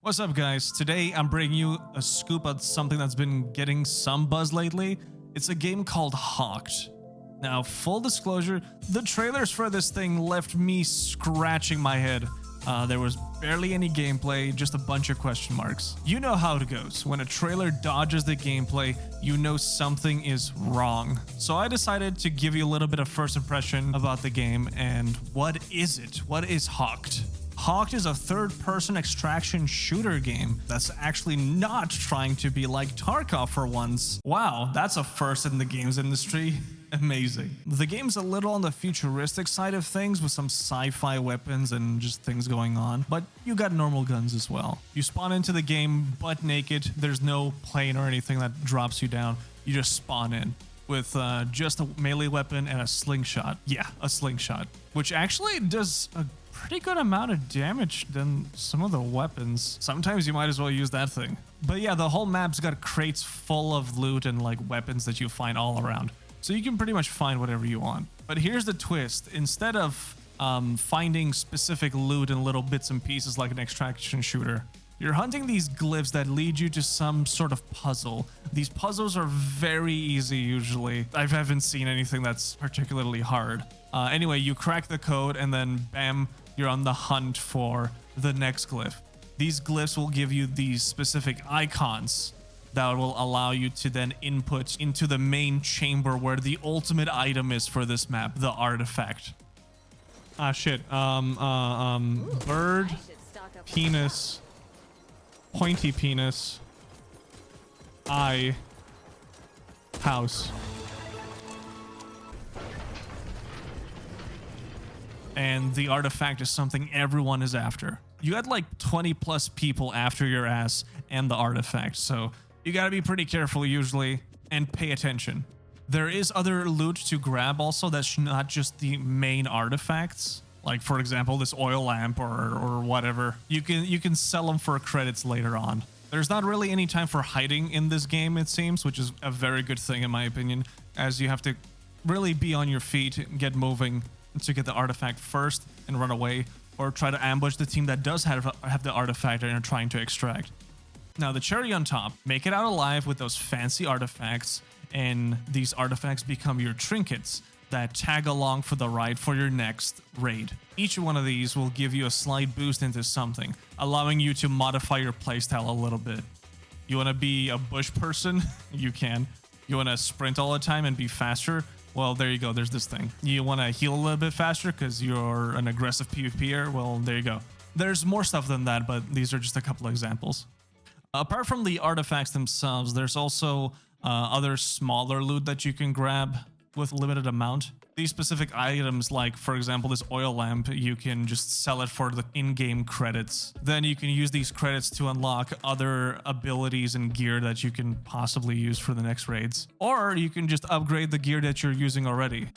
What's up, guys? Today I'm bringing you a scoop on something that's been getting some buzz lately. It's a game called Hawked. Now, full disclosure, the trailers for this thing left me scratching my head. There was barely any gameplay, just a bunch of question marks. You know how it goes. When a trailer dodges the gameplay, you know something is wrong. So I decided to give you a little bit of first impression about the game and what is it? What is Hawked? Hawked is a third-person extraction shooter game that's actually not trying to be like Tarkov for once. Wow, that's a first in the games industry. Amazing. The game's a little on the futuristic side of things with some sci-fi weapons and just things going on, but you got normal guns as well. You spawn into the game butt naked. There's no plane or anything that drops you down. You just spawn in with just a melee weapon and a slingshot. Yeah, a slingshot, which actually does a pretty good amount of damage than some of the weapons. Sometimes you might as well use that thing. But yeah, the whole map's got crates full of loot and like weapons that you find all around. So you can pretty much find whatever you want. But here's the twist. Instead of finding specific loot in little bits and pieces like an extraction shooter, you're hunting these glyphs that lead you to some sort of puzzle. These puzzles are very easy usually. I haven't seen anything that's particularly hard. Anyway, you crack the code and then bam, you're on the hunt for the next glyph. These glyphs will give you these specific icons that will allow you to then input into the main chamber where the ultimate item is for this map, the artifact. Ah, shit. Bird, penis, pointy penis, eye, house. And the artifact is something everyone is after. You had like 20 plus people after your ass and the artifact, so you gotta be pretty careful usually and pay attention. There is other loot to grab also that's not just the main artifacts. Like for example, this oil lamp or whatever. You can sell them for credits later on. There's not really any time for hiding in this game, it seems, which is a very good thing in my opinion, as you have to really be on your feet, get moving to get the artifact first and run away, or try to ambush the team that does have the artifact and are trying to extract. Now, the cherry on top, make it out alive with those fancy artifacts, and these artifacts become your trinkets that tag along for the ride for your next raid. Each one of these will give you a slight boost into something, allowing you to modify your playstyle a little bit. You want to be a bush person? You can. You want to sprint all the time and be faster? Well, there you go. There's this thing. You want to heal a little bit faster because you're an aggressive PvPer? Well, there you go. There's more stuff than that, but these are just a couple of examples. Apart from the artifacts themselves, there's also other smaller loot that you can grab with limited amount. These specific items, like for example this oil lamp, you can just sell it for the in-game credits. Then you can use these credits to unlock other abilities and gear that you can possibly use for the next raids. Or you can just upgrade the gear that you're using already.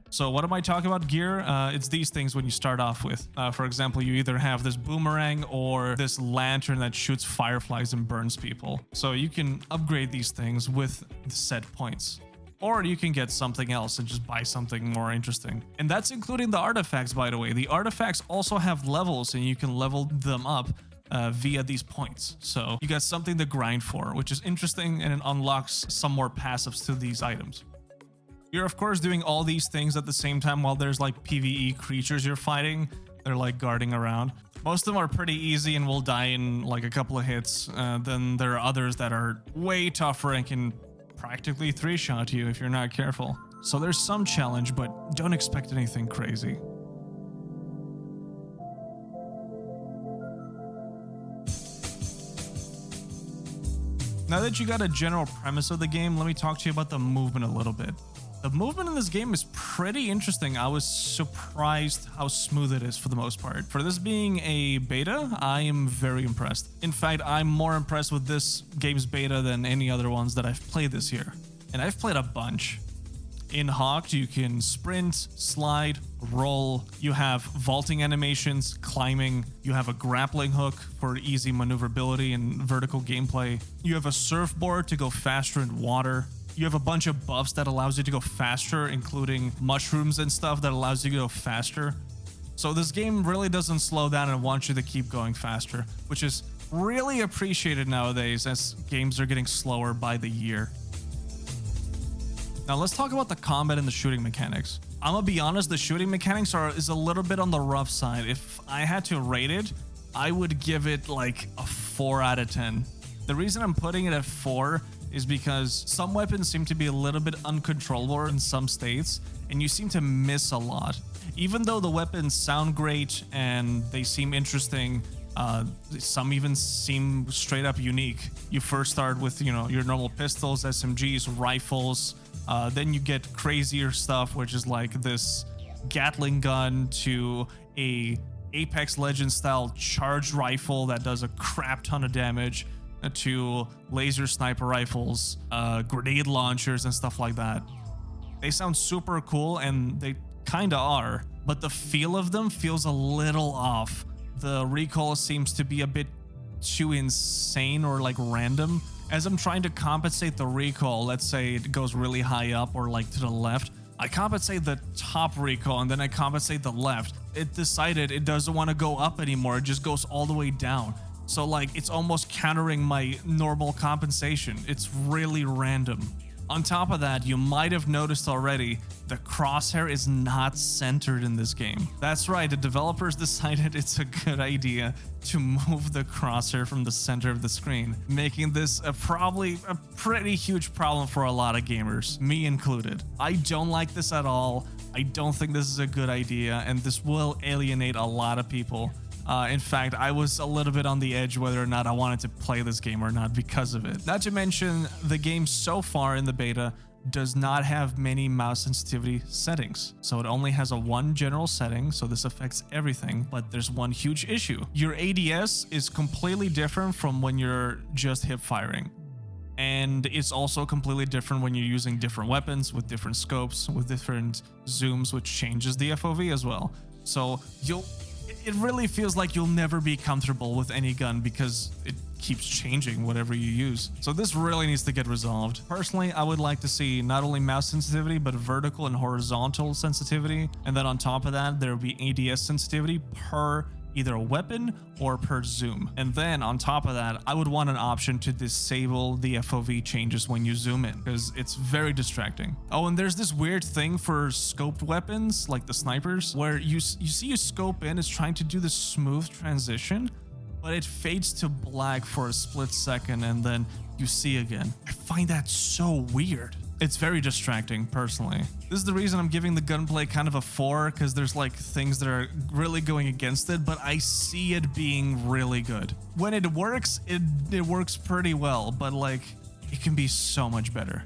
So what am I talking about gear? It's these things when you start off with. For example, you either have this boomerang or this lantern that shoots fireflies and burns people. So you can upgrade these things with the set points. Or you can get something else and just buy something more interesting. And that's including the artifacts, by the way. The artifacts also have levels and you can level them up via these points. So you got something to grind for, which is interesting, and it unlocks some more passives to these items. You're of course doing all these things at the same time while there's like PvE creatures you're fighting. They're like guarding around. Most of them are pretty easy and will die in like a couple of hits. Then there are others that are way tougher and can practically three-shot you if you're not careful. So there's some challenge, but don't expect anything crazy. Now that you got a general premise of the game, let me talk to you about the movement a little bit. The movement in this game is pretty interesting. I was surprised how smooth it is for the most part. For this being a beta, I am very impressed. In fact, I'm more impressed with this game's beta than any other ones that I've played this year. And I've played a bunch. In Hawked, you can sprint, slide, roll. You have vaulting animations, climbing. You have a grappling hook for easy maneuverability and vertical gameplay. You have a surfboard to go faster in water. You have a bunch of buffs that allows you to go faster, including mushrooms and stuff that allows you to go faster. So this game really doesn't slow down and wants you to keep going faster, which is really appreciated nowadays as games are getting slower by the year. Now let's talk about the combat and the shooting mechanics. I'm gonna be honest, the shooting mechanics is a little bit on the rough side. If I had to rate it, I would give it like a 4 out of 10. The reason I'm putting it at 4 is because some weapons seem to be a little bit uncontrollable in some states, and you seem to miss a lot. Even though the weapons sound great and they seem interesting, some even seem straight up unique. You first start with, you know, your normal pistols, SMGs, rifles. Then you get crazier stuff, which is like this Gatling gun to a Apex Legends style charged rifle that does a crap ton of damage, to laser sniper rifles, grenade launchers and stuff like that. They sound super cool, and they kinda are, but the feel of them feels a little off. The recoil seems to be a bit too insane or like random. As I'm trying to compensate the recoil, let's say it goes really high up or like to the left, I compensate the top recoil and then I compensate the left. It decided it doesn't want to go up anymore. It just goes all the way down. So like it's almost countering my normal compensation. It's really random. On top of that, you might have noticed already, the crosshair is not centered in this game. That's right, the developers decided it's a good idea to move the crosshair from the center of the screen, making this probably a pretty huge problem for a lot of gamers, me included. I don't like this at all. I don't think this is a good idea, and this will alienate a lot of people. In fact, I was a little bit on the edge whether or not I wanted to play this game or not because of it. Not to mention, the game so far in the beta does not have many mouse sensitivity settings. So it only has a 1 general setting, so this affects everything, but there's one huge issue. Your ADS is completely different from when you're just hip firing. And it's also completely different when you're using different weapons with different scopes, with different zooms, which changes the FOV as well. So it really feels like you'll never be comfortable with any gun because it keeps changing whatever you use. So this really needs to get resolved. Personally, I would like to see not only mouse sensitivity, but vertical and horizontal sensitivity. And then on top of that, there will be ADS sensitivity per either a weapon or per zoom. And then on top of that, I would want an option to disable the FOV changes when you zoom in, because it's very distracting. Oh, and there's this weird thing for scoped weapons, like the snipers, where you see you scope in, it's trying to do this smooth transition, but it fades to black for a split second and then you see again. I find that so weird. It's very distracting, personally. This is the reason I'm giving the gunplay kind of a 4, because there's like things that are really going against it, but I see it being really good. When it works, it works pretty well, but like it can be so much better.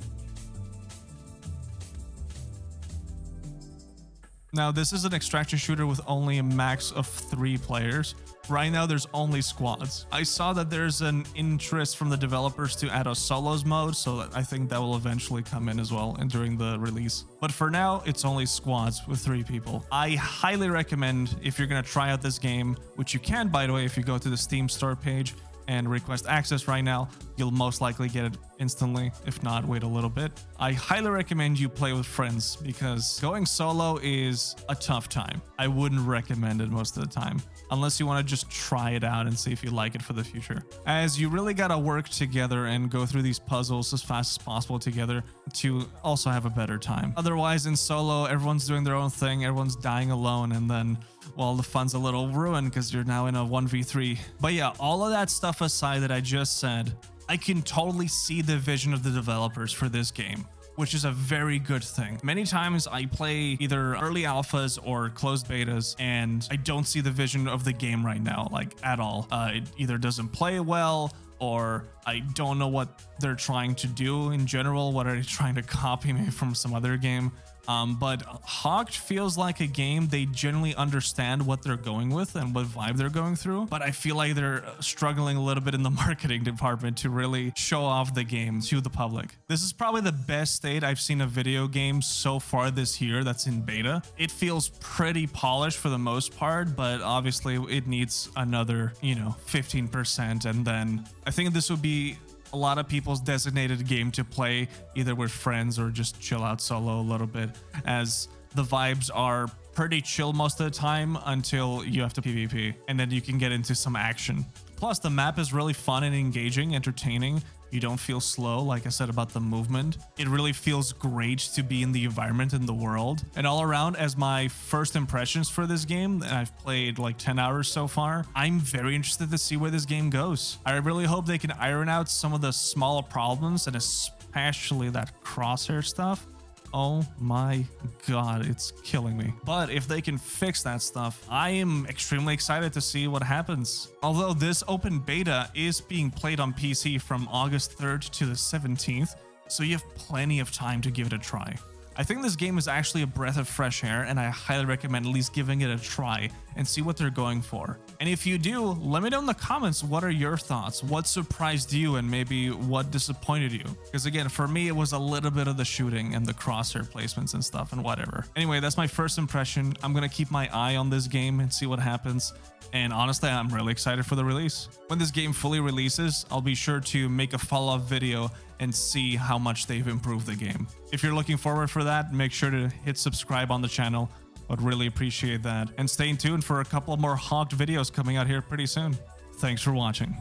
Now, this is an extraction shooter with only a max of 3 players. Right now, there's only squads. I saw that there's an interest from the developers to add a solos mode, so I think that will eventually come in as well and during the release. But for now, it's only squads with 3 people. I highly recommend, if you're gonna try out this game, which you can, by the way, if you go to the Steam store page and request access right now, you'll most likely get it instantly. If not, wait a little bit. I highly recommend you play with friends, because going solo is a tough time. I wouldn't recommend it most of the time, unless you want to just try it out and see if you like it for the future, as you really gotta work together and go through these puzzles as fast as possible together to also have a better time. Otherwise, in solo, everyone's doing their own thing, everyone's dying alone, and then, well, the fun's a little ruined because you're now in a 1v3. But yeah, all of that stuff aside that I just said, I can totally see the vision of the developers for this game, which is a very good thing. Many times I play either early alphas or closed betas, and I don't see the vision of the game right now, like at all. It either doesn't play well, or I don't know what they're trying to do in general. What are they trying to copy me from some other game? But Hogged feels like a game they generally understand what they're going with and what vibe they're going through, but I feel like they're struggling a little bit in the marketing department to really show off the game to the public. This is probably the best state I've seen a video game so far this year that's in beta. It feels pretty polished for the most part, but obviously it needs another, 15%, and then I think this would be a lot of people's designated game to play either with friends or just chill out solo a little bit, as the vibes are pretty chill most of the time until you have to PvP, and then you can get into some action. Plus, the map is really fun and engaging, entertaining. You don't feel slow, like I said about the movement. It really feels great to be in the environment in the world. And all around, as my first impressions for this game, and I've played like 10 hours so far, I'm very interested to see where this game goes. I really hope they can iron out some of the smaller problems, and especially that crosshair stuff. Oh my god, it's killing me. But if they can fix that stuff, I am extremely excited to see what happens. Although this open beta is being played on PC from August 3rd to the 17th, so you have plenty of time to give it a try. I think this game is actually a breath of fresh air, and I highly recommend at least giving it a try and see what they're going for. And if you do, let me know in the comments, what are your thoughts? What surprised you and maybe what disappointed you? Because again, for me, it was a little bit of the shooting and the crosshair placements and stuff and whatever. Anyway, that's my first impression. I'm gonna keep my eye on this game and see what happens. And honestly, I'm really excited for the release. When this game fully releases, I'll be sure to make a follow-up video and see how much they've improved the game. If you're looking forward for that, make sure to hit subscribe on the channel. I'd really appreciate that. And stay tuned for a couple more hogged videos coming out here pretty soon. Thanks for watching.